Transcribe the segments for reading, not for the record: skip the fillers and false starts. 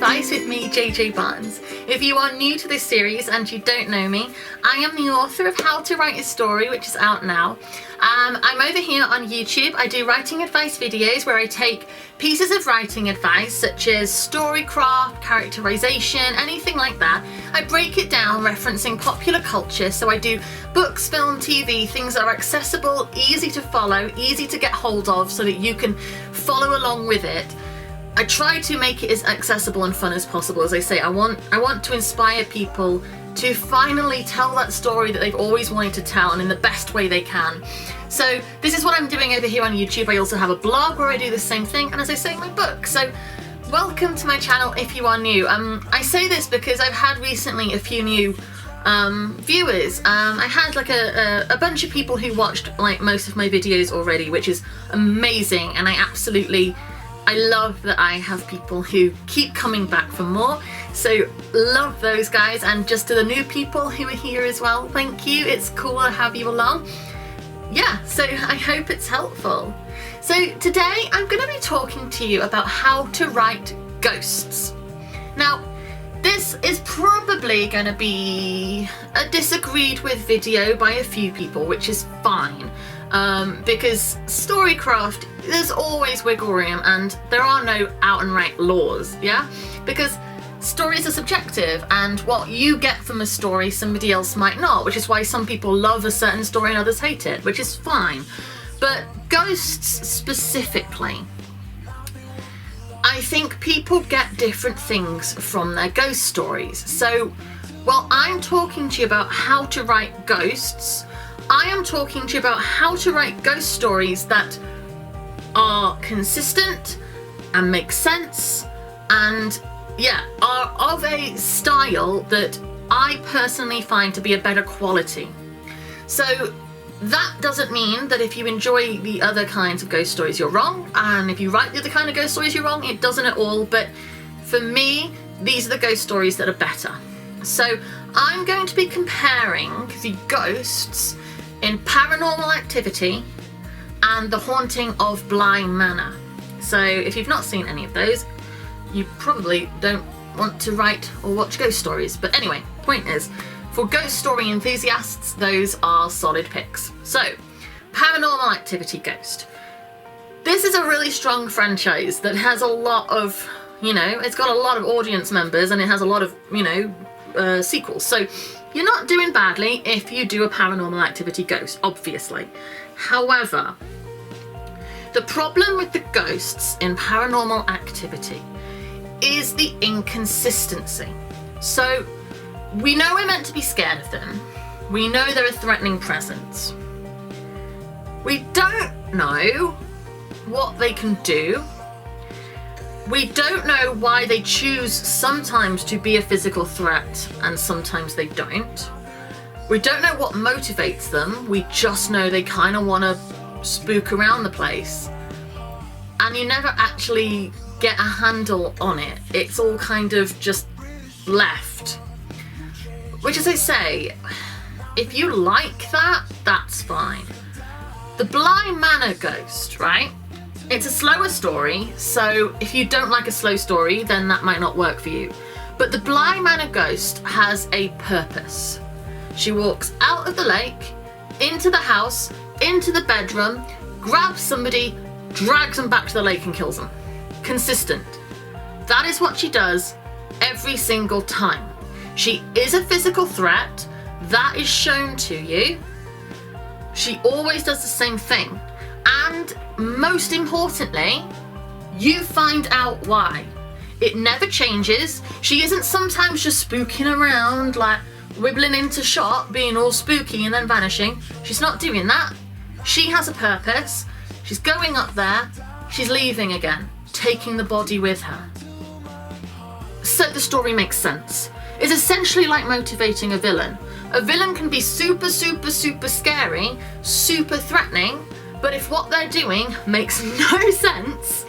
Advice with me, JJ Barnes. If you are new to this series and you don't know me, I am the author of How to Write a Story, which is out now. I'm over here on YouTube. I do writing advice videos where I take pieces of writing advice such as storycraft, characterization, anything like that. I break it down referencing popular culture, so I do books, film, TV, things that are accessible, easy to follow, easy to get hold of so that you can follow along with it. I try to make it as accessible and fun as possible. As I say, I want to inspire people to finally tell that story that they've always wanted to tell, and in the best way they can. So this is what I'm doing over here on YouTube. I also have a blog where I do the same thing, and as I say, my book. So welcome to my channel if you are new. I say this because I've had recently a few new viewers. I had like a bunch of people who watched like most of my videos already, which is amazing, and I love that I have people who keep coming back for more. So love those guys, and just to the new people who are here as well, thank you. It's cool to have you along. Yeah, so I hope it's helpful. So today I'm going to be talking to you about how to write ghosts. Now, this is probably going to be a disagreed with video by a few people, which is fine. Because storycraft, there's always wiggle room and there are no out and right laws, yeah? Because stories are subjective, and what you get from a story somebody else might not, which is why some people love a certain story and others hate it, which is fine. But ghosts specifically, I think people get different things from their ghost stories. So while I'm talking to you about how to write ghosts, I am talking to you about how to write ghost stories that are consistent and make sense and, yeah, are of a style that I personally find to be a better quality. So that doesn't mean that if you enjoy the other kinds of ghost stories, you're wrong, and if you write the other kind of ghost stories, you're wrong. It doesn't at all, but for me, these are the ghost stories that are better. So I'm going to be comparing the ghosts in Paranormal Activity and The Haunting of Bly Manor. So if you've not seen any of those, you probably don't want to write or watch ghost stories. But anyway, point is, for ghost story enthusiasts, those are solid picks. So, Paranormal Activity Ghost. This is a really strong franchise that has a lot of, it's got a lot of audience members, and it has a lot of, sequels. So you're not doing badly if you do a Paranormal Activity ghost, obviously. However, the problem with the ghosts in Paranormal Activity is the inconsistency. So we know we're meant to be scared of them. We know they're a threatening presence. We don't know what they can do. We don't know why they choose sometimes to be a physical threat and sometimes they don't. We don't know what motivates them. We just know they kind of want to spook around the place. And you never actually get a handle on it. It's all kind of just left. Which, as I say, if you like that, that's fine. The Bly Manor ghost, right? It's a slower story, so if you don't like a slow story, then that might not work for you. But the Bly Manor ghost has a purpose. She walks out of the lake, into the house, into the bedroom, grabs somebody, drags them back to the lake and kills them. Consistent. That is what she does every single time. She is a physical threat. That is shown to you. She always does the same thing. And most importantly, you find out why. It never changes. She isn't sometimes just spooking around, like wibbling into shot, being all spooky and then vanishing. She's not doing that. She has a purpose. She's going up there. She's leaving again, taking the body with her. So the story makes sense. It's essentially like motivating a villain. A villain can be super, super, super scary, super threatening, but if what they're doing makes no sense,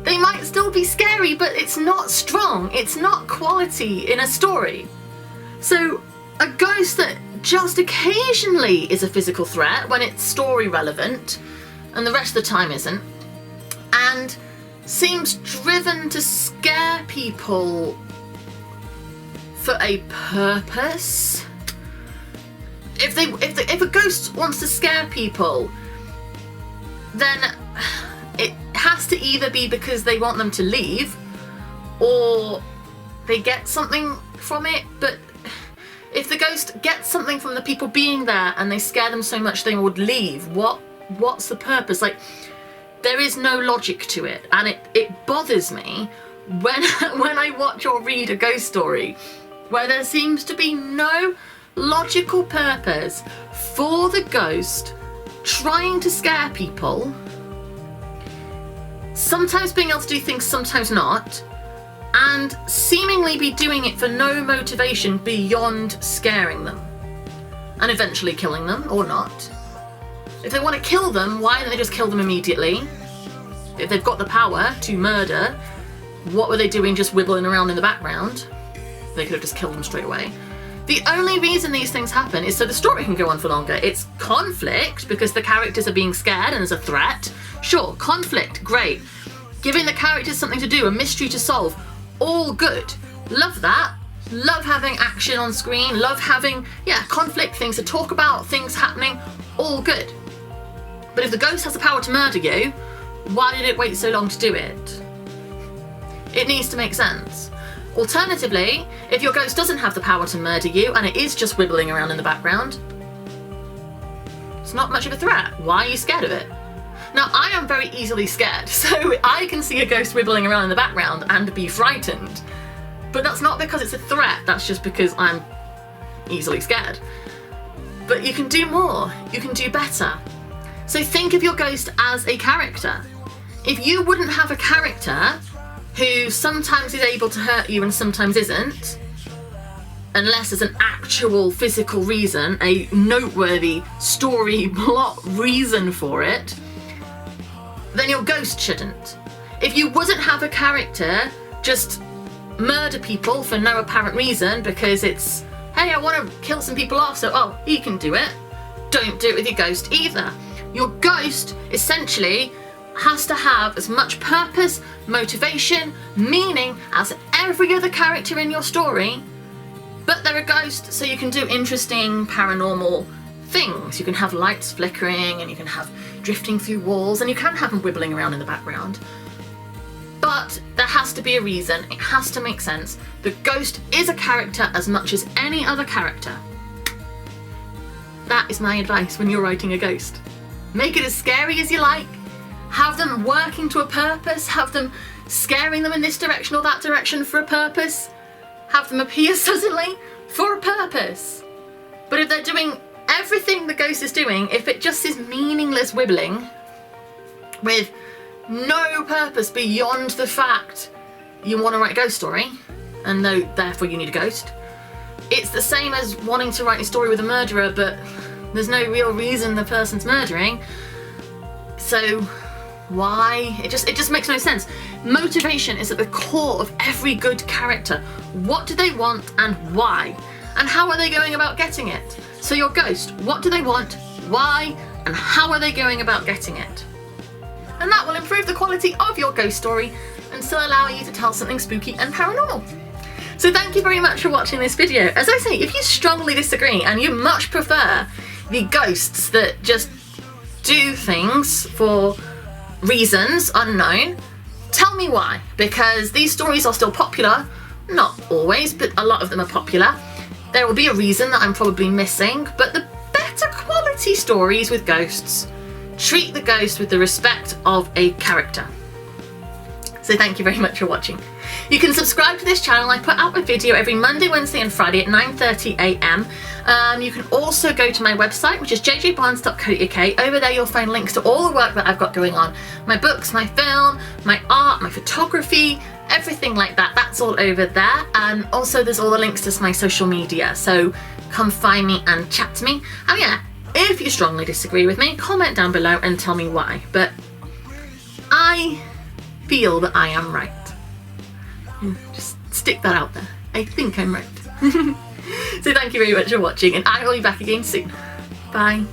they might still be scary, but it's not strong. It's not quality in a story. So a ghost that just occasionally is a physical threat when it's story relevant, and the rest of the time isn't, and seems driven to scare people for a purpose. If a ghost wants to scare people, then it has to either be because they want them to leave or they get something from it. But if the ghost gets something from the people being there and they scare them so much they would leave, what's the purpose? Like, there is no logic to it, and it bothers me when I watch or read a ghost story where there seems to be no logical purpose for the ghost trying to scare people, sometimes being able to do things, sometimes not, and seemingly be doing it for no motivation beyond scaring them and eventually killing them, or not. If they want to kill them, why don't they just kill them immediately? If they've got the power to murder, what were they doing just wibbling around in the background? They could have just killed them straight away. The only reason these things happen is so the story can go on for longer. It's conflict because the characters are being scared and there's a threat. Sure, conflict, great. Giving the characters something to do, a mystery to solve, all good. Love that. Love having action on screen, love having, conflict, things to talk about, things happening, all good. But if the ghost has the power to murder you, why did it wait so long to do it? It needs to make sense. Alternatively, if your ghost doesn't have the power to murder you and it is just wibbling around in the background, it's not much of a threat. Why are you scared of it? Now, I am very easily scared, so I can see a ghost wibbling around in the background and be frightened. But that's not because it's a threat, that's just because I'm easily scared. But you can do more, you can do better. So think of your ghost as a character. If you wouldn't have a character who sometimes is able to hurt you and sometimes isn't, unless there's an actual physical reason, a noteworthy story plot reason for it, then your ghost shouldn't. If you wouldn't have a character just murder people for no apparent reason because it's, hey, I want to kill some people off, so he can do it, don't do it with your ghost either. Your ghost essentially has to have as much purpose, motivation, meaning as every other character in your story, but they're a ghost, so you can do interesting paranormal things. You can have lights flickering, and you can have drifting through walls, and you can have them wibbling around in the background. But there has to be a reason, it has to make sense. The ghost is a character as much as any other character. That is my advice when you're writing a ghost. Make it as scary as you like, have them working to a purpose, have them scaring them in this direction or that direction for a purpose, have them appear suddenly for a purpose. But if they're doing everything the ghost is doing, if it just is meaningless wibbling with no purpose beyond the fact you want to write a ghost story, and therefore you need a ghost, it's the same as wanting to write a story with a murderer, but there's no real reason the person's murdering. So why? It just makes no sense. Motivation is at the core of every good character. What do they want and why? And how are they going about getting it? So your ghost, what do they want, why, and how are they going about getting it? And that will improve the quality of your ghost story and still allow you to tell something spooky and paranormal. So thank you very much for watching this video. As I say, if you strongly disagree and you much prefer the ghosts that just do things for reasons unknown, tell me why, because these stories are still popular. Not always, but a lot of them are popular. There will be a reason that I'm probably missing, but the better quality stories with ghosts treat the ghost with the respect of a character. So thank you very much for watching. You can subscribe to this channel. I put out a video every Monday, Wednesday and Friday at 9:30 AM. You can also go to my website, which is jjbarnes.co.uk. Over there you'll find links to all the work that I've got going on. My books, my film, my art, my photography, everything like that. That's all over there. And also there's all the links to my social media. So come find me and chat to me. And yeah, if you strongly disagree with me, comment down below and tell me why. But I feel that I am right. Just stick that out there. I think I'm right. So thank you very much for watching, and I will be back again soon. Bye.